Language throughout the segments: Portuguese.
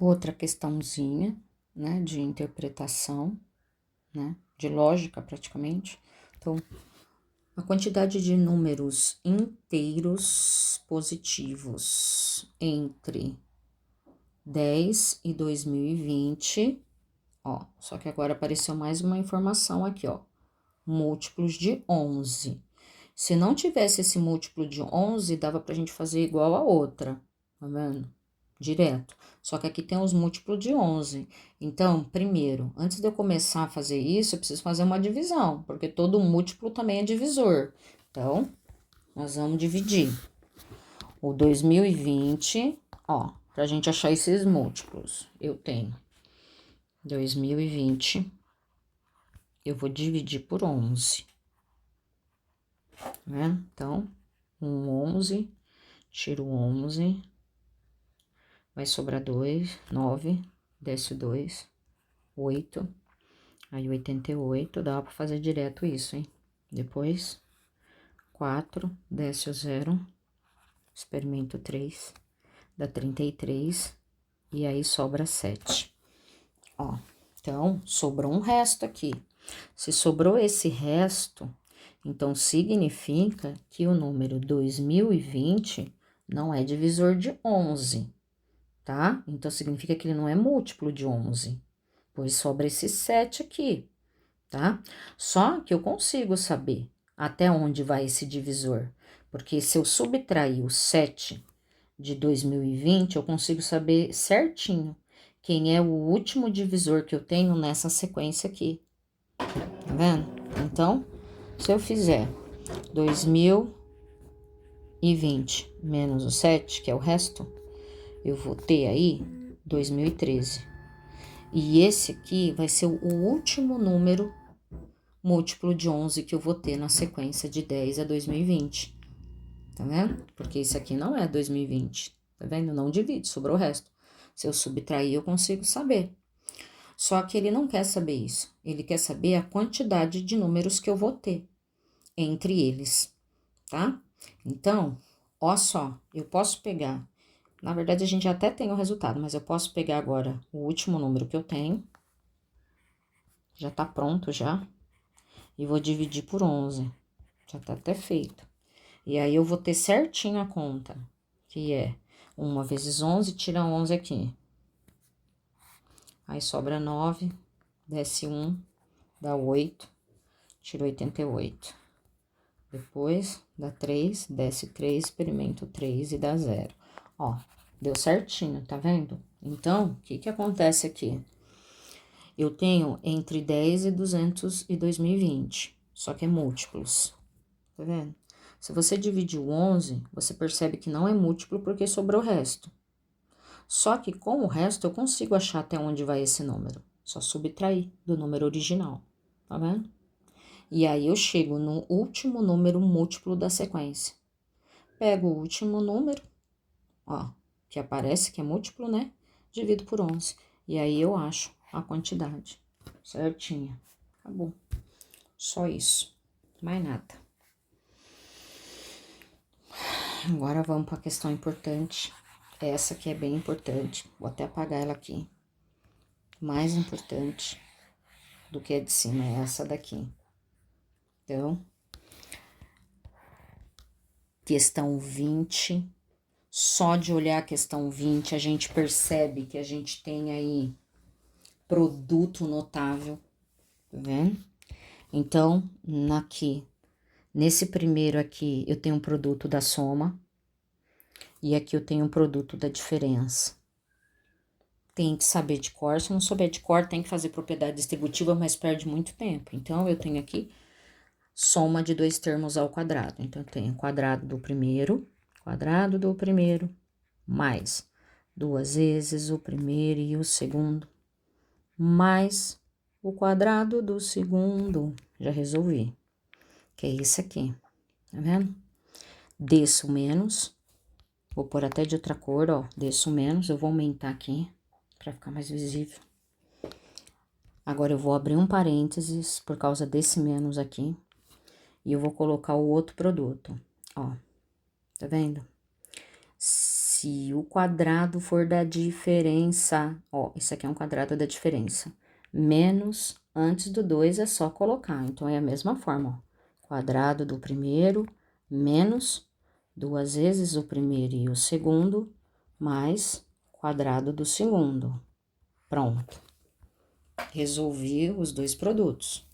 Outra questãozinha, né, de interpretação, né, de lógica praticamente. Então, a quantidade de números inteiros positivos entre 10 e 2020, ó, só que agora apareceu mais uma informação aqui, ó, múltiplos de 11. Se não tivesse esse múltiplo de 11, dava pra gente fazer igual a outra, tá vendo? Direto. Só que aqui tem os múltiplos de 11. Então, primeiro, antes de eu começar a fazer isso, eu preciso fazer uma divisão, porque todo múltiplo também é divisor. Então, nós vamos dividir o 2020, ó, pra gente achar esses múltiplos. Eu tenho 2020, eu vou dividir por 11, né? Então, 11, tiro 11, vai sobrar 2, 9, desce o 2, 8, aí 88, dá pra fazer direto isso, hein? Depois, 4, desce o 0, experimento 3, dá 33, e aí sobra 7. Ó, então, sobrou um resto aqui. Se sobrou esse resto, então significa que o número 2020 não é divisor de 11, tá? Então, significa que ele não é múltiplo de 11, pois sobra esse 7 aqui, tá? Só que eu consigo saber até onde vai esse divisor, porque se eu subtrair o 7 de 2020, eu consigo saber certinho quem é o último divisor que eu tenho nessa sequência aqui, tá vendo? Então, se eu fizer 2020 menos o 7, que é o resto, eu vou ter aí 2013. E esse aqui vai ser o último número múltiplo de 11 que eu vou ter na sequência de 10 a 2020. Tá vendo? Porque esse aqui não é 2020. Tá vendo? Não divide, sobrou o resto. Se eu subtrair, eu consigo saber. Só que ele não quer saber isso. Ele quer saber a quantidade de números que eu vou ter entre eles, tá? Então, ó só, eu posso pegar. Na verdade, a gente até tem o resultado, mas eu posso pegar agora o último número que eu tenho. Já tá pronto já. E vou dividir por 11. Já tá até feito. E aí, eu vou ter certinho a conta, que é 1 vezes 11, tira 11 aqui. Aí, sobra 9, desce 1, dá 8, tira 88. Depois, dá 3, desce 3, experimento 3 e dá 0. Ó, deu certinho, tá vendo? Então, o que que acontece aqui? Eu tenho entre 10 e 200 e 2020, só que é múltiplos, tá vendo? Se você dividir o 11, você percebe que não é múltiplo porque sobrou o resto. Só que com o resto eu consigo achar até onde vai esse número. Só subtrair do número original, tá vendo? E aí eu chego no último número múltiplo da sequência. Pego o último número, ó, que aparece que é múltiplo, né? Divido por 11. E aí eu acho a quantidade certinha. Acabou. Só isso. Mais nada. Agora vamos para a questão importante. Essa que é bem importante. Vou até apagar ela aqui. Mais importante do que a de cima é essa daqui. Então, questão 20. Só de olhar a questão 20, a gente percebe que a gente tem aí produto notável, tá vendo? Então, nesse primeiro aqui, eu tenho um produto da soma, e aqui eu tenho um produto da diferença. Tem que saber de cor, se não souber de cor, tem que fazer propriedade distributiva, mas perde muito tempo. Então, eu tenho aqui soma de dois termos ao quadrado. Então, eu tenho quadrado do primeiro, mais 2 vezes o primeiro e o segundo, mais o quadrado do segundo. Já resolvi, que é esse aqui, tá vendo? Desço menos, vou pôr até de outra cor, ó, desço menos, eu vou aumentar aqui, pra ficar mais visível. Agora, eu vou abrir um parênteses por causa desse menos aqui, e eu vou colocar o outro produto, ó, tá vendo? Se o quadrado for da diferença, ó, isso aqui é um quadrado da diferença. Menos, antes do 2 é só colocar. Então, é a mesma forma, ó. Quadrado do primeiro, menos 2 vezes o primeiro e o segundo, mais quadrado do segundo. Pronto. Resolvi os dois produtos.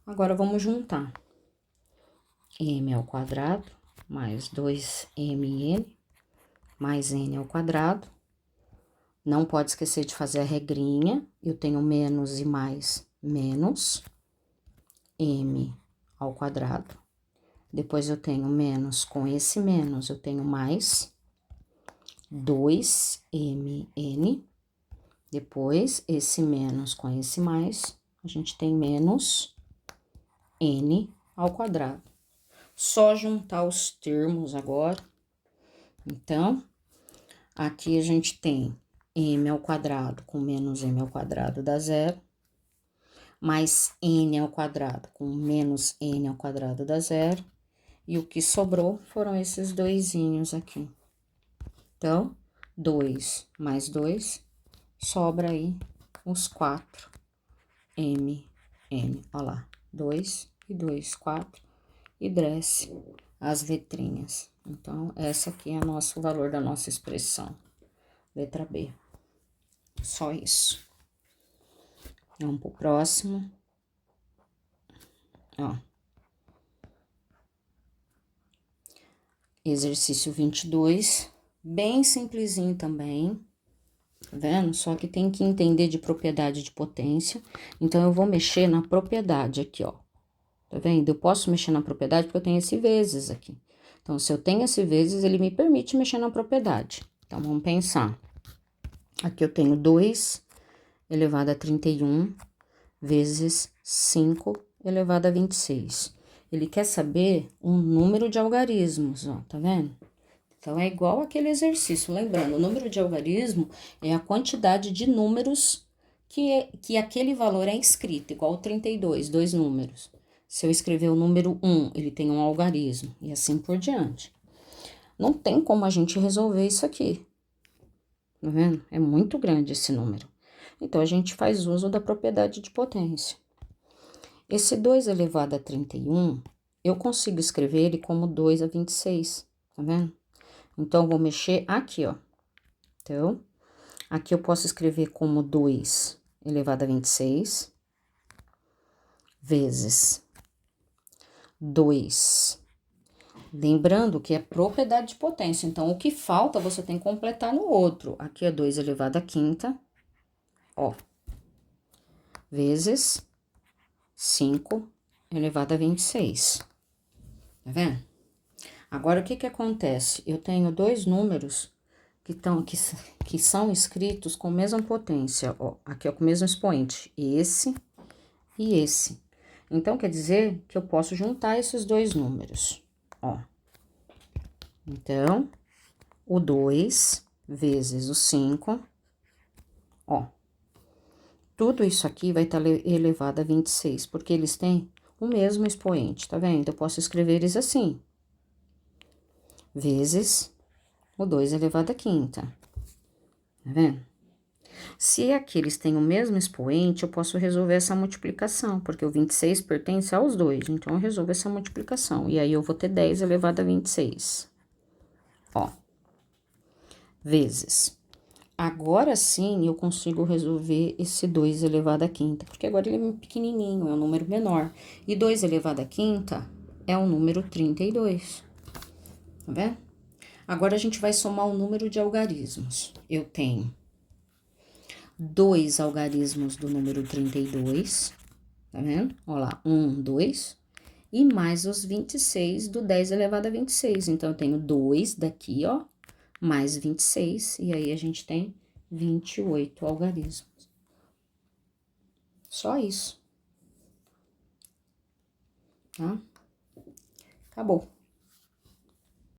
Agora, vamos juntar. M ao quadrado, mais 2mn, mais n ao quadrado. Não pode esquecer de fazer a regrinha. Eu tenho menos e mais, menos m ao quadrado. Depois, eu tenho menos com esse menos, eu tenho mais 2mn. Depois, esse menos com esse mais, a gente tem menos n ao quadrado. Só juntar os termos agora. Então, aqui a gente tem m ao quadrado com menos m ao quadrado dá zero, mais n ao quadrado com menos n ao quadrado dá zero, e o que sobrou foram esses doisinhos aqui. Então, 2 mais 2, sobra aí os 4mn, ó lá, 2 e 2, 4, e desce as letrinhas. Então, essa aqui é o nosso valor da nossa expressão, letra B. Só isso. Vamos pro próximo. Ó. Exercício 22, bem simplesinho também, tá vendo? Só que tem que entender de propriedade de potência. Então, eu vou mexer na propriedade aqui, ó. Tá vendo? Eu posso mexer na propriedade porque eu tenho esse vezes aqui. Então, se eu tenho esse vezes, ele me permite mexer na propriedade. Então, vamos pensar. Aqui eu tenho 2 elevado a 31 vezes 5 elevado a 26. Ele quer saber um número de algarismos, ó, tá vendo? Então, é igual aquele exercício. Lembrando, o número de algarismo é a quantidade de números que aquele valor é escrito, igual o 32, dois números. Se eu escrever o número 1, ele tem um algarismo, e assim por diante. Não tem como a gente resolver isso aqui. Tá vendo? É muito grande esse número. Então, a gente faz uso da propriedade de potência. Esse 2 elevado a 31, eu consigo escrever ele como 2 a 26, tá vendo? Então, eu vou mexer aqui, ó. Então, aqui eu posso escrever como 2 elevado a 26, vezes 2. Lembrando que é propriedade de potência, então, o que falta, você tem que completar no outro. Aqui é 2 elevado a quinta, ó, vezes 5 elevado a 26. Tá vendo? Agora, o que que acontece? Eu tenho dois números que são escritos com a mesma potência, ó. Aqui é com o mesmo expoente, esse e esse. Então, quer dizer que eu posso juntar esses dois números, ó. Então, o 2 vezes o 5, ó. Tudo isso aqui vai estar elevado a 26, porque eles têm o mesmo expoente, tá vendo? Eu posso escrever eles assim. Vezes o 2 elevado à quinta. Tá vendo? Se aqui eles têm o mesmo expoente, eu posso resolver essa multiplicação, porque o 26 pertence aos dois, então eu resolvo essa multiplicação. E aí, eu vou ter 10 elevado a 26. Ó. Vezes. Agora sim, eu consigo resolver esse 2 elevado à quinta, porque agora ele é pequenininho, é um número menor. E 2 elevado à quinta é o número 32. Tá vendo? Agora, a gente vai somar o número de algarismos. Eu tenho 2 algarismos do número 32, tá vendo? Ó lá, 1, 2, e mais os 26 do 10 elevado a 26. Então, eu tenho 2 daqui, ó, mais 26, e aí a gente tem 28 algarismos. Só isso. Tá? Acabou.